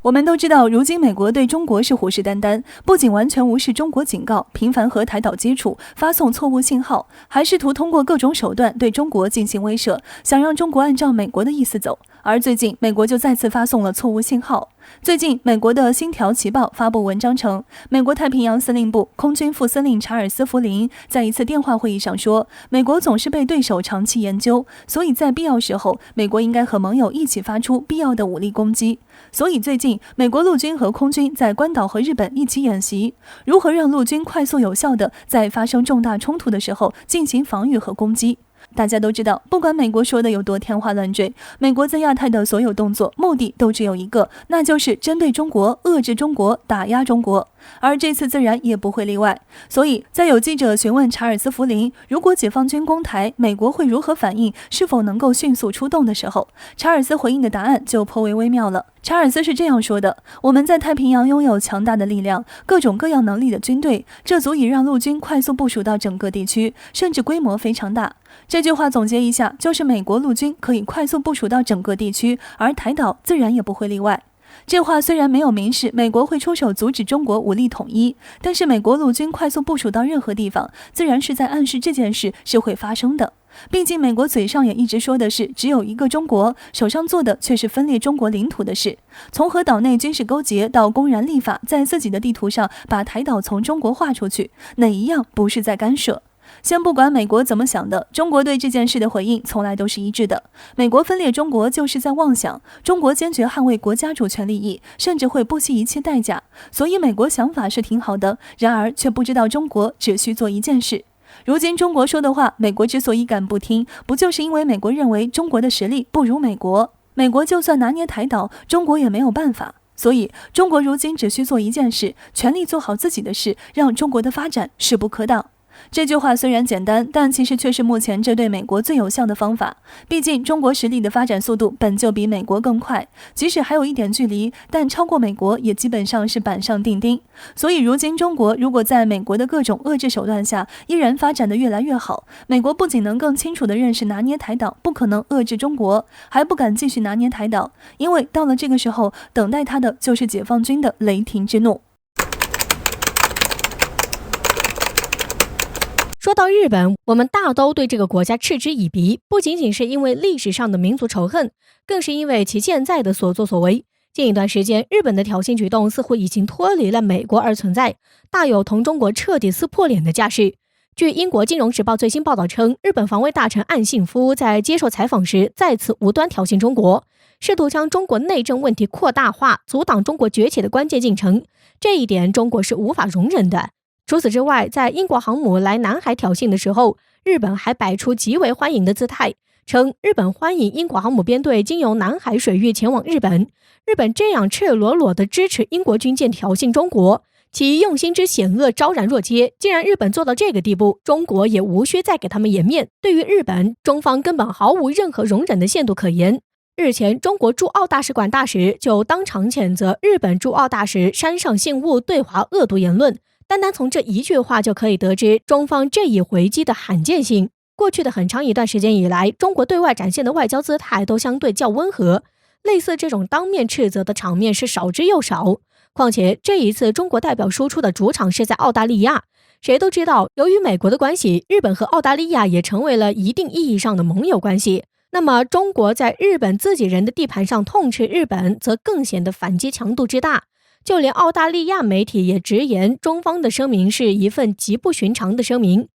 我们都知道，如今美国对中国是虎视眈眈，不仅完全无视中国警告，频繁和台岛接触，发送错误信号，还试图通过各种手段对中国进行威慑，想让中国按照美国的意思走。而最近，美国就再次发送了错误信号。最近，美国的《星条旗报》发布文章称，美国太平洋司令部空军副司令查尔斯·弗林在一次电话会议上说，美国总是被对手长期研究，所以在必要时候，美国应该和盟友一起发出必要的武力攻击。所以最近，美国陆军和空军在关岛和日本一起演习，如何让陆军快速有效地在发生重大冲突的时候进行防御和攻击。大家都知道，不管美国说的有多天花乱坠，美国在亚太的所有动作目的都只有一个，那就是针对中国、遏制中国、打压中国。而这次自然也不会例外。所以在有记者询问查尔斯·弗林，如果解放军攻台，美国会如何反应，是否能够迅速出动的时候，查尔斯回应的答案就颇为微妙了。查尔斯是这样说的：我们在太平洋拥有强大的力量，各种各样能力的军队，这足以让陆军快速部署到整个地区，甚至规模非常大。这句话总结一下，就是美国陆军可以快速部署到整个地区，而台岛自然也不会例外。这话虽然没有明示美国会出手阻止中国武力统一，但是美国陆军快速部署到任何地方，自然是在暗示这件事是会发生的。毕竟美国嘴上也一直说的是只有一个中国，手上做的却是分裂中国领土的事。从和岛内军事勾结到公然立法在自己的地图上把台岛从中国划出去，哪一样不是在干涉？先不管美国怎么想的，中国对这件事的回应从来都是一致的。美国分裂中国就是在妄想，中国坚决捍卫国家主权利益，甚至会不惜一切代价。所以美国想法是挺好的，然而却不知道中国只需做一件事。如今中国说的话，美国之所以敢不听，不就是因为美国认为中国的实力不如美国？美国就算拿捏台岛，中国也没有办法。所以中国如今只需做一件事，全力做好自己的事，让中国的发展势不可挡。这句话虽然简单，但其实却是目前这对美国最有效的方法。毕竟中国实力的发展速度本就比美国更快，即使还有一点距离，但超过美国也基本上是板上钉钉。所以如今中国如果在美国的各种遏制手段下依然发展得越来越好，美国不仅能更清楚地认识拿捏台岛不可能遏制中国，还不敢继续拿捏台岛，因为到了这个时候，等待他的就是解放军的雷霆之怒。说到日本，我们大都对这个国家嗤之以鼻，不仅仅是因为历史上的民族仇恨，更是因为其现在的所作所为。近一段时间，日本的挑衅举动似乎已经脱离了美国而存在，大有同中国彻底撕破脸的架势。据英国金融时报最新报道称，日本防卫大臣岸信夫在接受采访时再次无端挑衅中国，试图将中国内政问题扩大化，阻挡中国崛起的关键进程。这一点中国是无法容忍的。除此之外，在英国航母来南海挑衅的时候，日本还摆出极为欢迎的姿态，称日本欢迎英国航母编队经由南海水域前往日本。日本这样赤裸裸地支持英国军舰挑衅中国，其用心之险恶昭然若揭。既然日本做到这个地步，中国也无需再给他们颜面。对于日本，中方根本毫无任何容忍的限度可言。日前，中国驻澳大使馆大使就当场谴责日本驻澳大使山上信悟对华恶毒言论。单单从这一句话就可以得知中方这一回击的罕见性。过去的很长一段时间以来，中国对外展现的外交姿态都相对较温和，类似这种当面斥责的场面是少之又少。况且这一次中国代表输出的主场是在澳大利亚，谁都知道，由于美国的关系，日本和澳大利亚也成为了一定意义上的盟友关系。那么中国在日本自己人的地盘上痛斥日本，则更显得反击强度之大。就连澳大利亚媒体也直言，中方的声明是一份极不寻常的声明。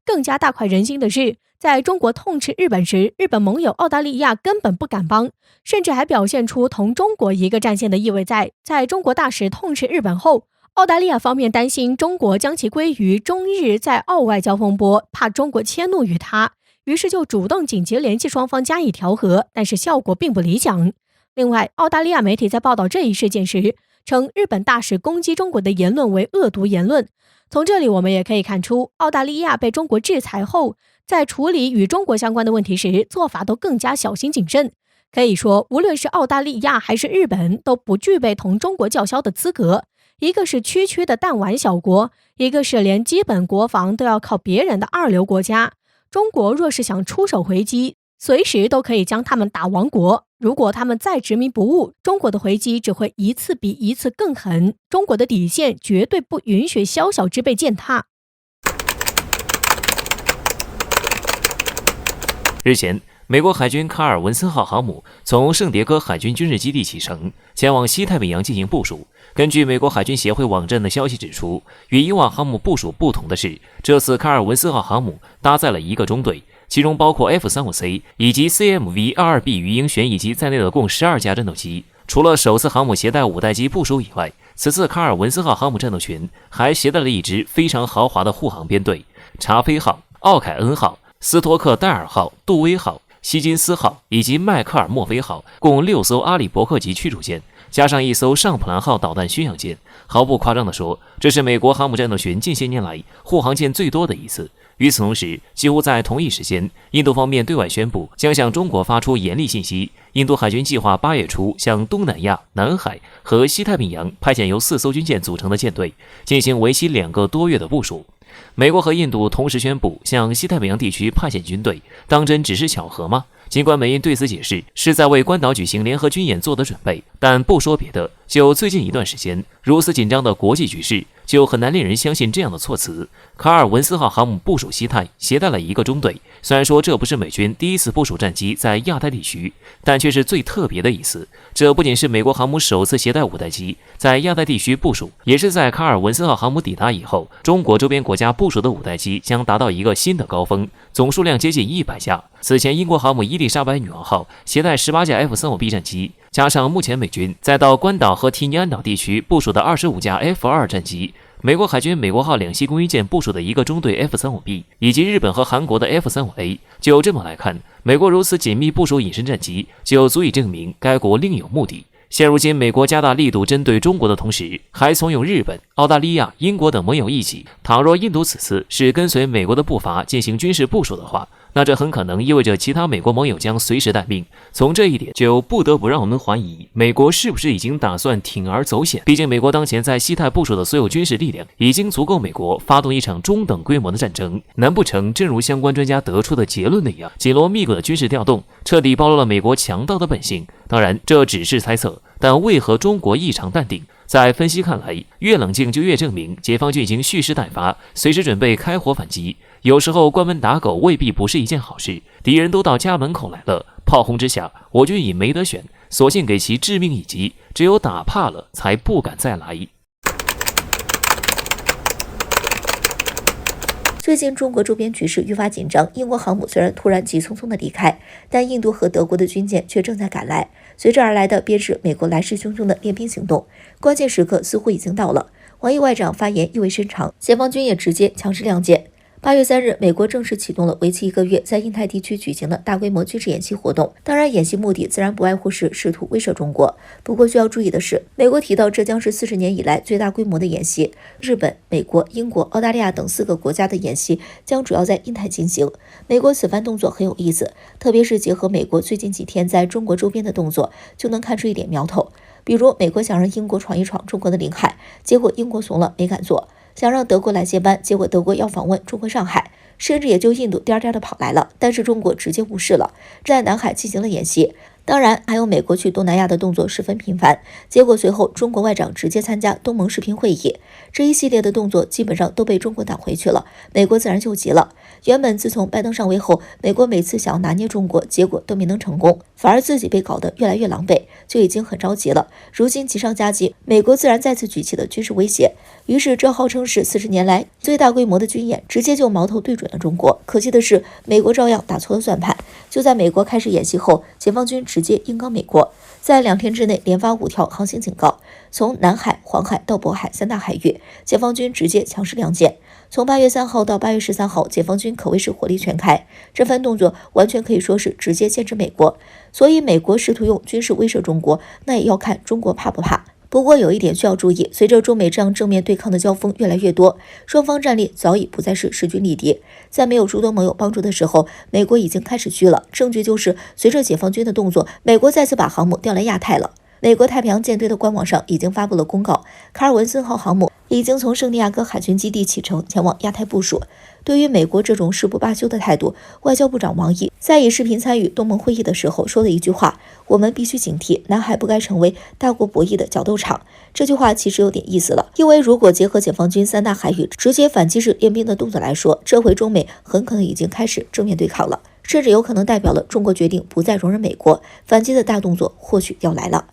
更加大快人心的是，在中国痛斥日本时，日本盟友澳大利亚根本不敢帮，甚至还表现出同中国一个战线的意味在中国大使痛斥日本后，澳大利亚方面担心中国将其归于中日在澳外交风波，怕中国迁怒于他，于是就主动紧急联系双方加以调和，但是效果并不理想。另外，澳大利亚媒体在报道这一事件时称日本大使攻击中国的言论为恶毒言论。从这里我们也可以看出，澳大利亚被中国制裁后，在处理与中国相关的问题时，做法都更加小心谨慎。可以说，无论是澳大利亚还是日本，都不具备同中国叫嚣的资格。一个是区区的弹丸小国，一个是连基本国防都要靠别人的二流国家。中国若是想出手回击，随时都可以将他们打亡国。如果他们再执迷不悟，中国的回击只会一次比一次更狠。中国的底线绝对不允许小小之辈践踏。日前，美国海军卡尔文森号航母从圣迭戈海军军事基地启程，前往西太平洋进行部署。根据美国海军协会网站的消息指出，与以往航母部署不同的是，这次卡尔文森号航母搭载了一个中队，其中包括 F-35C 以及 CMV-22B 鱼鹰旋翼机在内的共12架战斗机。除了首次航母携带5代机部署以外，此次卡尔文森号航母战斗群还携带了一支非常豪华的护航编队，查菲号、奥凯恩号、斯托克戴尔号、杜威号、希金斯号以及迈克尔墨菲号共6艘阿里伯克级驱逐舰，加上1艘尚普兰号导弹巡洋舰。毫不夸张地说，这是美国航母战斗群近些年来护航舰最多的一次。与此同时，几乎在同一时间，印度方面对外宣布将向中国发出严厉信息。印度海军计划8月初向东南亚、南海和西太平洋派遣由4艘军舰组成的舰队，进行为期2个多月的部署。美国和印度同时宣布向西太平洋地区派遣军队，当真只是巧合吗？尽管美印对此解释是在为关岛举行联合军演做的准备，但不说别的，就最近一段时间如此紧张的国际局势，就很难令人相信这样的措辞。卡尔文森号航母部署西太，携带了一个中队。虽然说这不是美军第一次部署战机在亚太地区，但却是最特别的一次。这不仅是美国航母首次携带5代机在亚太地区部署，也是在卡尔文森号航母抵达以后，中国周边国家部署的5代机将达到一个新的高峰，总数量接近100架。此前，英国航母伊丽莎白女王号携带18架 F-35B 战机，加上目前美军在到关岛和提尼安岛地区部署的25架 F-2战机，美国海军美国号两栖攻击舰部署的一个中队 F-35B， 以及日本和韩国的 F-35A， 就这么来看，美国如此紧密部署隐身战机，就足以证明该国另有目的。现如今，美国加大力度针对中国的同时，还怂恿日本、澳大利亚、英国等盟友一起。倘若印度此次是跟随美国的步伐进行军事部署的话，那这很可能意味着其他美国盟友将随时待命。从这一点就不得不让我们怀疑，美国是不是已经打算铤而走险？毕竟美国当前在西太部署的所有军事力量，已经足够美国发动一场中等规模的战争。难不成正如相关专家得出的结论那样，紧锣密鼓的军事调动彻底暴露了美国强盗的本性？当然，这只是猜测，但为何中国异常淡定？在分析看来，越冷静就越证明解放军已经蓄势待发，随时准备开火反击。有时候关门打狗未必不是一件好事，敌人都到家门口来了，炮轰之下，我军已没得选，索性给其致命一击，只有打怕了，才不敢再来。最近中国周边局势愈发紧张，英国航母虽然突然急匆匆的离开，但印度和德国的军舰却正在赶来，随之而来的便是美国来势汹汹的练兵行动。关键时刻似乎已经到了，王毅外长发言意味深长，解放军也直接强势亮剑。8月3日，美国正式启动了为期1个月在印太地区举行的大规模军事演习活动。当然，演习目的自然不外乎是试图威慑中国。不过需要注意的是，美国提到这将是40年以来最大规模的演习。日本、美国、英国、澳大利亚等4个国家的演习将主要在印太进行。美国此番动作很有意思，特别是结合美国最近几天在中国周边的动作，就能看出一点苗头。比如，美国想让英国闯一闯中国的领海，结果英国怂了，没敢做。想让德国来接班，结果德国要访问中国上海，甚至也就印度颠颠的跑来了，但是中国直接无视了，在南海进行了演习。当然，还有美国去东南亚的动作十分频繁，结果随后中国外长直接参加东盟视频会议，这一系列的动作基本上都被中国挡回去了，美国自然就急了。原本自从拜登上位后，美国每次想要拿捏中国，结果都没能成功，反而自己被搞得越来越狼狈，就已经很着急了。如今急上加急，美国自然再次举起了军事威胁，于是这号称是40年来最大规模的军演，直接就矛头对准了中国。可惜的是，美国照样打错了算盘。就在美国开始演习后，解放军直接硬刚美国，在2天之内连发5条航行警告，从南海、黄海到渤海3大海域，解放军直接强势亮剑。从8月3号到8月13号，解放军可谓是火力全开，这番动作完全可以说是直接剑指美国。所以美国试图用军事威慑中国，那也要看中国怕不怕。不过有一点需要注意，随着中美这样正面对抗的交锋越来越多，双方战力早已不再是势均力敌。在没有诸多盟友帮助的时候，美国已经开始虚了。证据就是随着解放军的动作，美国再次把航母调来亚太了。美国太平洋舰队的官网上已经发布了公告，卡尔文森号航母已经从圣地亚哥海军基地启程，前往亚太部署。对于美国这种誓不罢休的态度，外交部长王毅在以视频参与东盟会议的时候说了一句话：“我们必须警惕，南海不该成为大国博弈的角斗场。”这句话其实有点意思了，因为如果结合解放军3大海域直接反击式练兵的动作来说，这回中美很可能已经开始正面对抗了，甚至有可能代表了中国决定不再容忍美国，反击的大动作或许要来了。